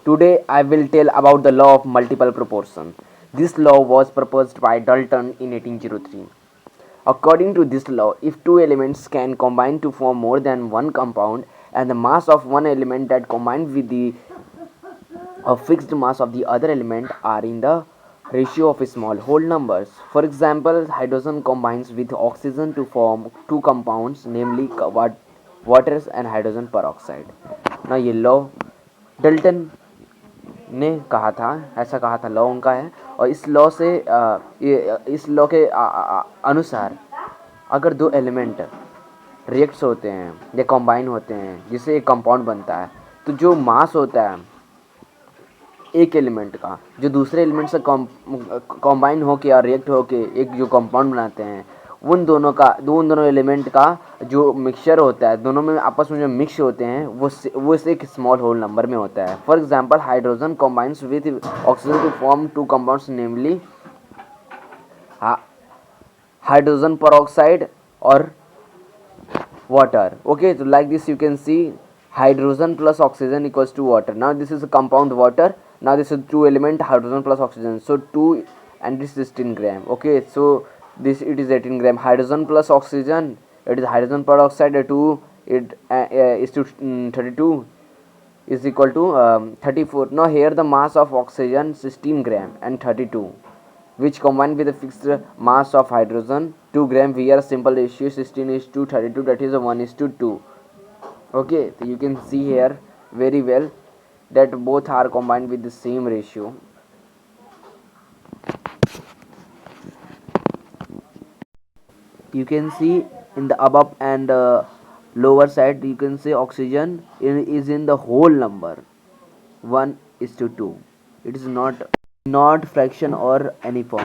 Today I will tell about the law of multiple proportion. This law was proposed by Dalton in 1803. According to this law, if two elements can combine to form more than one compound and the mass of one element that combined with the fixed mass of the other element are in the ratio of small whole numbers. For example, hydrogen combines with oxygen to form two compounds, namely water and hydrogen peroxide. Now ये law डल्टन ने कहा था, ऐसा कहा था, law उनका है। और इस लॉ से इस लॉ के अनुसार अगर दो एलिमेंट रिएक्ट्स होते हैं या कॉम्बाइन होते हैं जिससे एक कंपाउंड बनता है, तो जो मास होता है एक एलिमेंट का जो दूसरे एलिमेंट से कॉम्बाइन होके और रिएक्ट होके एक जो कंपाउंड बनाते हैं, उन दोनों एलिमेंट का जो मिक्सचर होता है, दोनों में आपस में जो मिक्स होते हैं वो एक स्मॉल होल नंबर में होता है। For example, hydrogen combines with oxygen to form two compounds namely hydrogen peroxide और water. Okay, so like this you can see hydrogen plus oxygen equals to water. Now this is a compound water. Now this is two element hydrogen plus oxygen, so 2 and this is 16 gram. Okay, so this it is 18 gram. Hydrogen plus oxygen, it is hydrogen peroxide 2, it is to 32 is equal to 34. Now here the mass of oxygen 16 gram and 32, which combined with the fixed mass of hydrogen 2 gram. We are simple ratio 16 is to 32, that is 1 is to 2. Okay, so you can see here very well that both are combined with the same ratio. You can see in the above and lower side, you can see oxygen is in the whole number 1 is to 2. It is not fraction or any form.